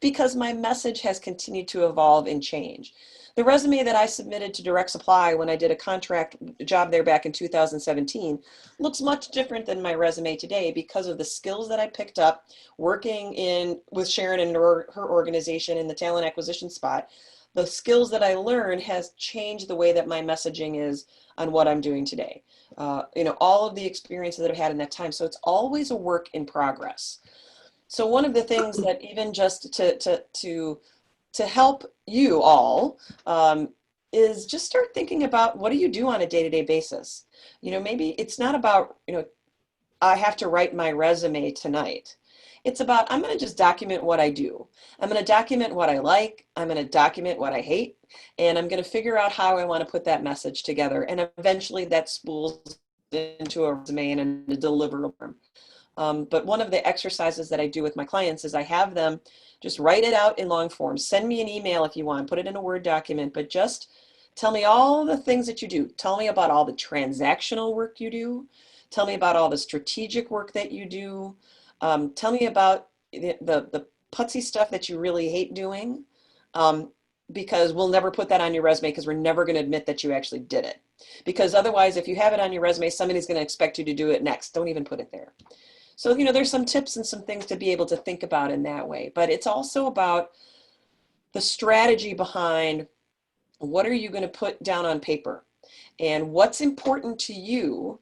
Because my message has continued to evolve and change. The resume that I submitted to Direct Supply when I did a contract job there back in 2017 looks much different than my resume today, because of the skills that I picked up working with Sharon and her organization in the talent acquisition spot. The skills that I learned has changed the way that my messaging is on what I'm doing today. All of the experiences that I've had in that time. So it's always a work in progress. So one of the things that, even just to help you all, is just start thinking about, what do you do on a day-to-day basis? Maybe it's not about, I have to write my resume tonight. It's about, I'm going to just document what I do. I'm going to document what I like. I'm going to document what I hate. And I'm going to figure out how I want to put that message together. And eventually that spools into a resume and a deliverable. But one of the exercises that I do with my clients is I have them just write it out in long form. Send me an email if you want, put it in a Word document, but just tell me all the things that you do. Tell me about all the transactional work you do. Tell me about all the strategic work that you do. Tell me about the putsy stuff that you really hate doing, because we'll never put that on your resume because we're never going to admit that you actually did it. Because otherwise, if you have it on your resume, somebody's going to expect you to do it next. Don't even put it there. So, there's some tips and some things to be able to think about in that way. But it's also about the strategy behind what are you going to put down on paper and what's important to you.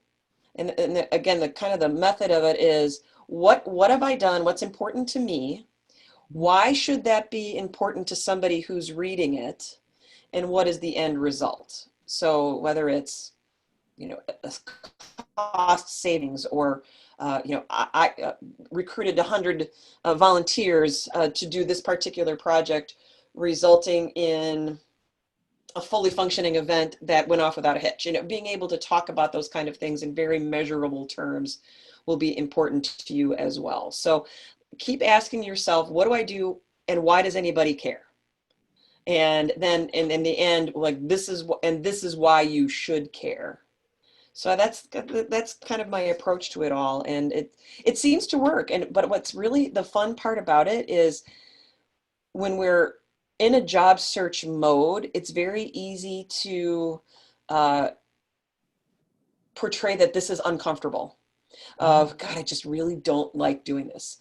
And again, the kind of the method of it is what have I done? What's important to me? Why should that be important to somebody who's reading it? And what is the end result? So whether it's, a cost savings or, I recruited 100 volunteers to do this particular project, resulting in a fully functioning event that went off without a hitch. Being able to talk about those kind of things in very measurable terms will be important to you as well. So keep asking yourself, what do I do and why does anybody care? And then in the end, like this is why you should care. So that's kind of my approach to it all, and it seems to work. But what's really the fun part about it is when we're in a job search mode, it's very easy to portray that this is uncomfortable. God, I just really don't like doing this.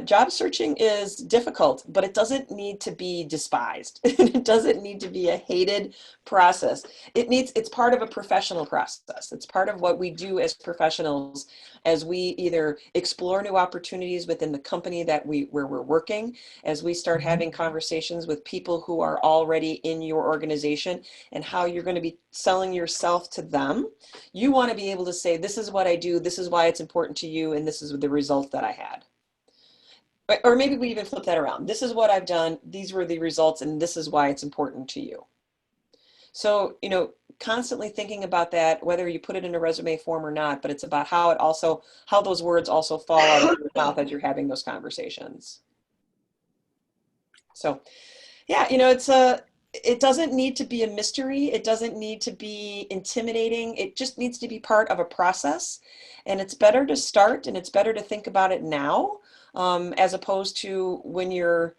Job searching is difficult, but it doesn't need to be despised. It doesn't need to be a hated process. It's part of a professional process. It's part of what we do as professionals as we either explore new opportunities within the company where we're working, as we start having conversations with people who are already in your organization and how you're going to be selling yourself to them. You want to be able to say, this is what I do, this is why it's important to you, and this is the result that I had. Or maybe we even flip that around. This is what I've done. These were the results, and this is why it's important to you. So, constantly thinking about that, whether you put it in a resume form or not, but it's about how those words also fall out of your mouth as you're having those conversations. So, yeah, it doesn't need to be a mystery. It doesn't need to be intimidating. It just needs to be part of a process. And it's better to start and it's better to think about it now, as opposed to when you're,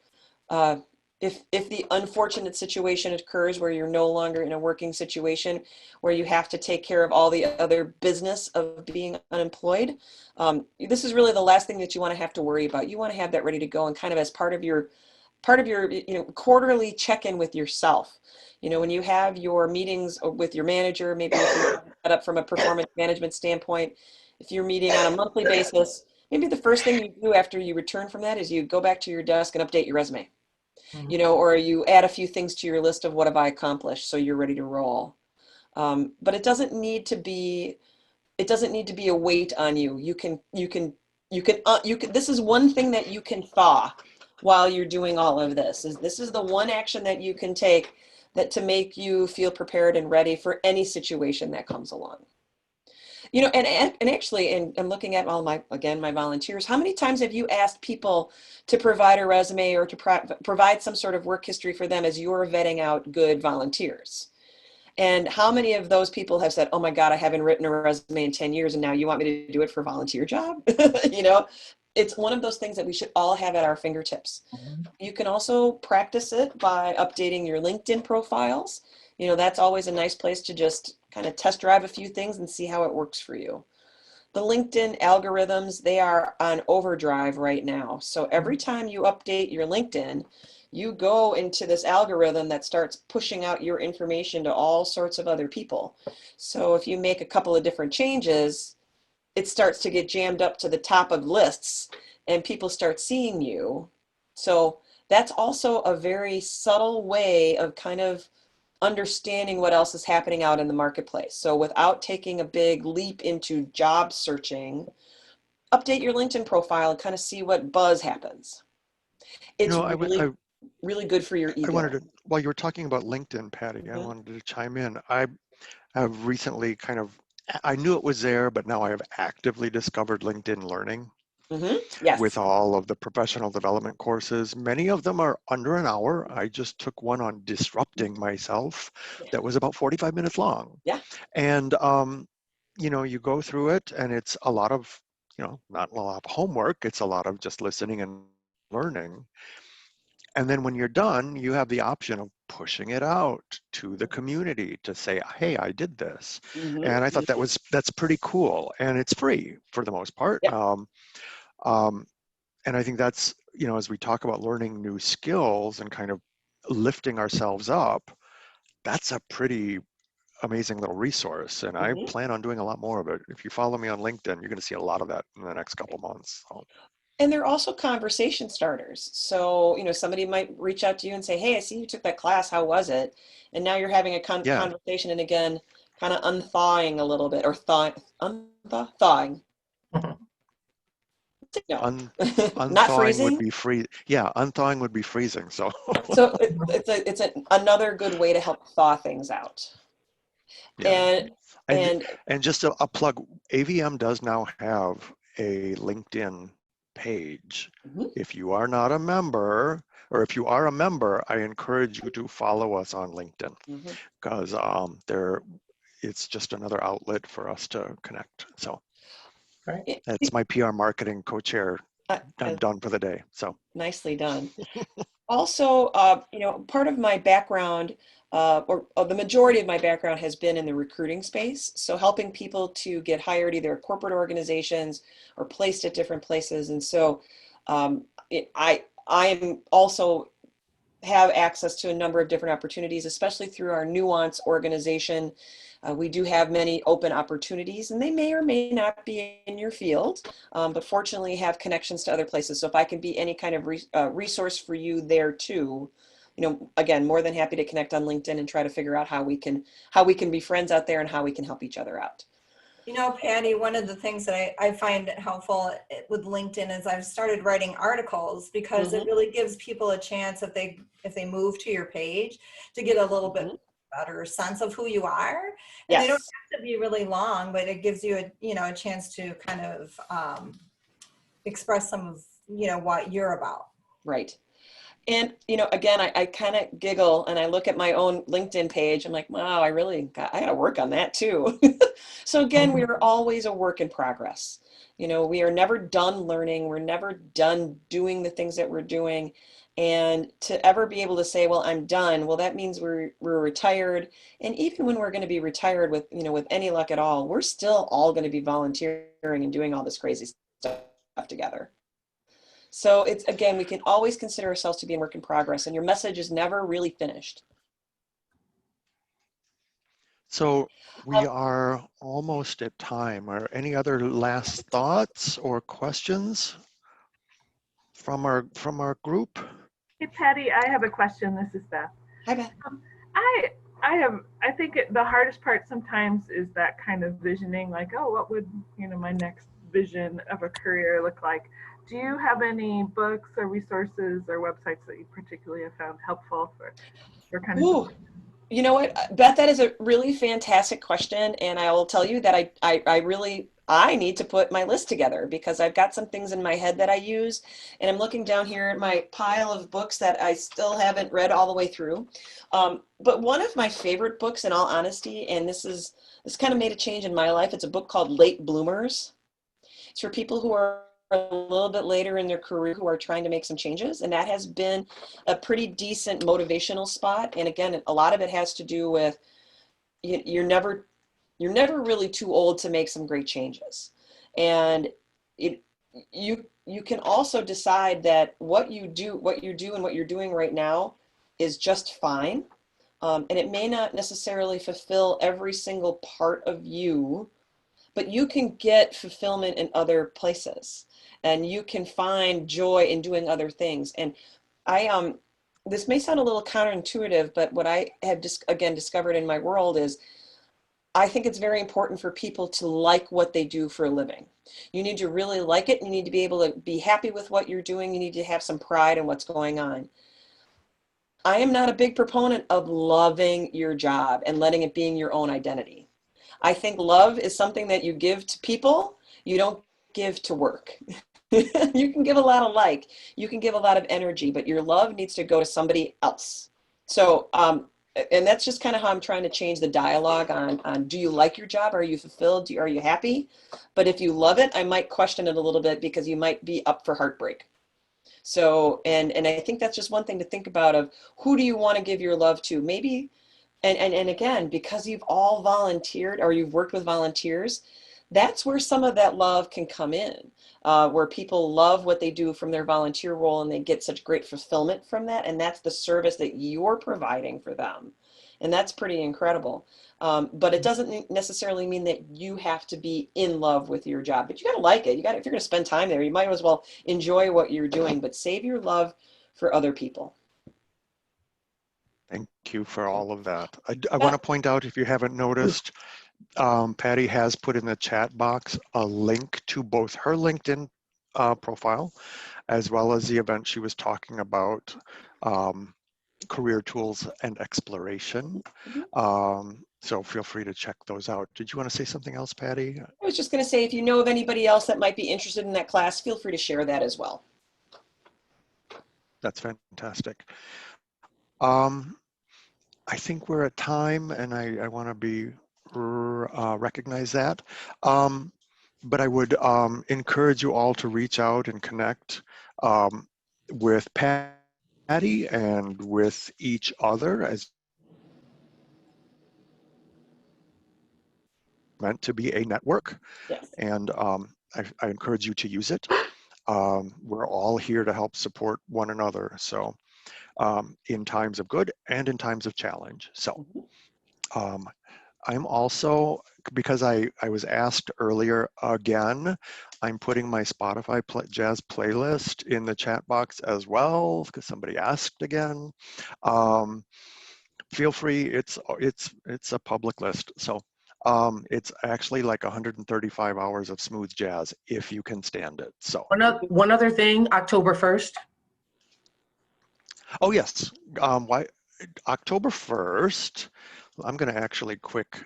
if the unfortunate situation occurs where you're no longer in a working situation where you have to take care of all the other business of being unemployed. This is really the last thing that you want to have to worry about. You want to have that ready to go and kind of as part of your quarterly check-in with yourself. When you have your meetings with your manager, maybe if you're set up from a performance management standpoint, if you're meeting on a monthly basis, maybe the first thing you do after you return from that is you go back to your desk and update your resume, or you add a few things to your list of what have I accomplished, so you're ready to roll. But it doesn't need to be a weight on you. You can, this is one thing that you can thaw while you're doing all of this. This is the one action that you can take to make you feel prepared and ready for any situation that comes along. And actually, I'm looking at all my volunteers. How many times have you asked people to provide a resume or to provide some sort of work history for them as you're vetting out good volunteers? And how many of those people have said, oh my God, I haven't written a resume in 10 years and now you want me to do it for a volunteer job? It's one of those things that we should all have at our fingertips. You can also practice it by updating your LinkedIn profiles. That's always a nice place to just kind of test drive a few things and see how it works for you. The LinkedIn algorithms, they are on overdrive right now. So every time you update your LinkedIn, you go into this algorithm that starts pushing out your information to all sorts of other people. So if you make a couple of different changes, it starts to get jammed up to the top of lists and people start seeing you. So that's also a very subtle way of kind of understanding what else is happening out in the marketplace. So without taking a big leap into job searching, update your LinkedIn profile and kind of see what buzz happens. It's really good for your I ego. wanted to, while you were talking about LinkedIn, Patty, I wanted to chime in. I have recently I knew it was there, but now I have actively discovered LinkedIn Learning Yes. with all of the professional development courses. Many of them are under an hour. I just took one on disrupting myself that was about 45 minutes long. Yeah. And, you know, you go through it and it's a lot of, you know, not a lot of homework. It's a lot of just listening and learning. And then when you're done, you have the option of pushing it out to the community to say, hey, I did this. And I thought that's pretty cool. And it's free for the most part. Yep. And I think that's, you know, as we talk about learning new skills and kind of lifting ourselves up, that's a pretty amazing little resource. And I plan on doing a lot more of it. If you follow me on LinkedIn, you're going to see a lot of that in the next couple months. So. And they're also conversation starters. So, you know, somebody might reach out to you and say, hey, I see you took that class. How was it? And now you're having a conversation, and again, kind of unthawing a little bit, or thawing. No. Not freezing would be free. Yeah, unthawing would be freezing. So, it's another good way to help thaw things out. Yeah. And just a plug, AVM does now have a LinkedIn page. If you are not a member, or if you are a member, I encourage you to follow us on LinkedIn, because it's just another outlet for us to connect. So that's my PR marketing co-chair. I'm done for the day. So nicely done. Also, you know, part of my background, or the majority of my background, has been in the recruiting space. So helping people to get hired either at corporate organizations or placed at different places. And so I am also have access to a number of different opportunities, especially through our Nuance organization. We do have many open opportunities, and they may or may not be in your field, but fortunately have connections to other places. So if I can be any kind of resource for you there too, you know, again, more than happy to connect on LinkedIn and try to figure out how we can be friends out there and how we can help each other out. You know, Patty, one of the things that I find helpful with LinkedIn is I've started writing articles, because it really gives people a chance, if they move to your page, to get a little bit better sense of who you are. And they don't have to be really long, but it gives you a chance to kind of express some of, you know, what you're about. Right. And, you know, again, I kind of giggle and I look at my own LinkedIn page. I'm like, wow, I got to work on that too. So again, we are always a work in progress. You know, we are never done learning. We're never done doing the things that we're doing. And to ever be able to say, well, I'm done, well, that means we're retired. And even when we're going to be retired with, you know, with any luck at all, we're still all going to be volunteering and doing all this crazy stuff together. So it's, again, we can always consider ourselves to be in work in progress, and your message is never really finished. So we are almost at time. Are any other last thoughts or questions from our group? Hey, Patty, I have a question. This is Beth. Hi, Beth. I think the hardest part sometimes is that kind of visioning, like, oh, what would, you know, my next vision of a career look like? Do you have any books or resources or websites that you particularly have found helpful for kind of? You know what, Beth, that is a really fantastic question. And I will tell you that I need to put my list together, because I've got some things in my head that I use, and I'm looking down here at my pile of books that I still haven't read all the way through. But one of my favorite books, in all honesty, and this kind of made a change in my life, it's a book called Late Bloomers. It's for people who are a little bit later in their career who are trying to make some changes, and that has been a pretty decent motivational spot. And again, a lot of it has to do with you're never really too old to make some great changes, and you can also decide that what you do and what you're doing right now is just fine, and it may not necessarily fulfill every single part of you, but you can get fulfillment in other places, and you can find joy in doing other things. And this may sound a little counterintuitive, but what I have discovered in my world is I think it's very important for people to like what they do for a living. You need to really like it. You need to be able to be happy with what you're doing. You need to have some pride in what's going on. I am not a big proponent of loving your job and letting it being your own identity. I think love is something that you give to people, you don't give to work. You can give a lot of like, you can give a lot of energy, but your love needs to go to somebody else. So, and that's just kind of how I'm trying to change the dialogue on do you like your job? Are you fulfilled? Are you happy? But if you love it, I might question it a little bit because you might be up for heartbreak. So, and I think that's just one thing to think about of who do you want to give your love to? Maybe, and again, because you've all volunteered or you've worked with volunteers, that's where some of that love can come in, where people love what they do from their volunteer role and they get such great fulfillment from that. And that's the service that you're providing for them. And that's pretty incredible. But it doesn't necessarily mean that you have to be in love with your job, but you got to like it. You got, if you're going to spend time there, you might as well enjoy what you're doing, but save your love for other people. Thank you for all of that. I want to point out, if you haven't noticed, Patty has put in the chat box a link to both her LinkedIn profile as well as the event she was talking about, career tools and exploration. So feel free to check those out. Did you want to say something else, Patty? I was just going to say, if you know of anybody else that might be interested in that class, feel free to share that as well. That's fantastic. I think we're at time, and I want to be recognize that. But I would encourage you all to reach out and connect with Patty and with each other, as meant to be a network. Yes. And I encourage you to use it. We're all here to help support one another. So in times of good and in times of challenge. So I'm also, because I was asked earlier again, I'm putting my Spotify jazz playlist in the chat box as well, because somebody asked again. Feel free, it's a public list. So it's actually like 135 hours of smooth jazz if you can stand it. So one other thing, October 1st. Oh yes, why October 1st, I'm gonna actually quick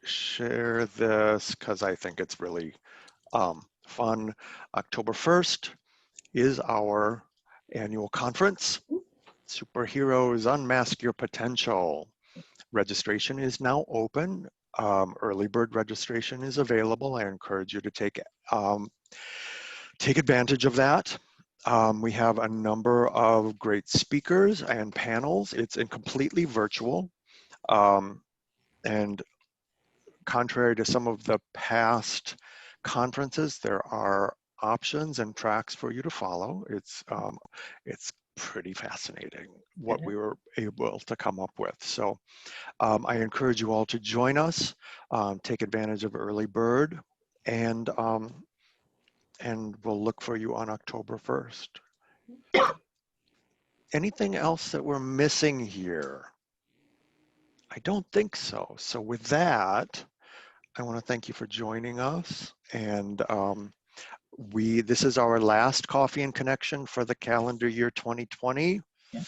share this because I think it's really fun. October 1st is our annual conference, Superheroes Unmask Your Potential. Registration is now open. Early bird registration is available. I encourage you to take advantage of that. We have a number of great speakers and panels. It's completely virtual. And contrary to some of the past conferences, there are options and tracks for you to follow. It's pretty fascinating what we were able to come up with. So I encourage you all to join us, take advantage of early bird, and we'll look for you on October 1st. Anything else that we're missing here? I don't think so. So with that, I want to thank you for joining us. And this is our last Coffee and Connection for the calendar year 2020. Yeah.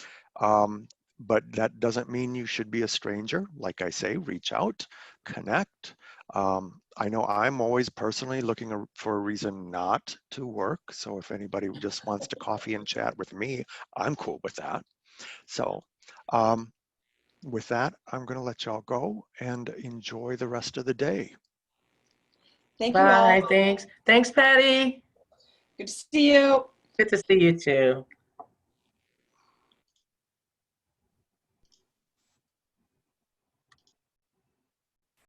But that doesn't mean you should be a stranger. Like I say, reach out, connect. I know I'm always personally looking for a reason not to work. So if anybody just wants to coffee and chat with me, I'm cool with that. So with that, I'm going to let y'all go and enjoy the rest of the day. Thank you all. Bye, thanks. Thanks, Patty. Good to see you. Good to see you too.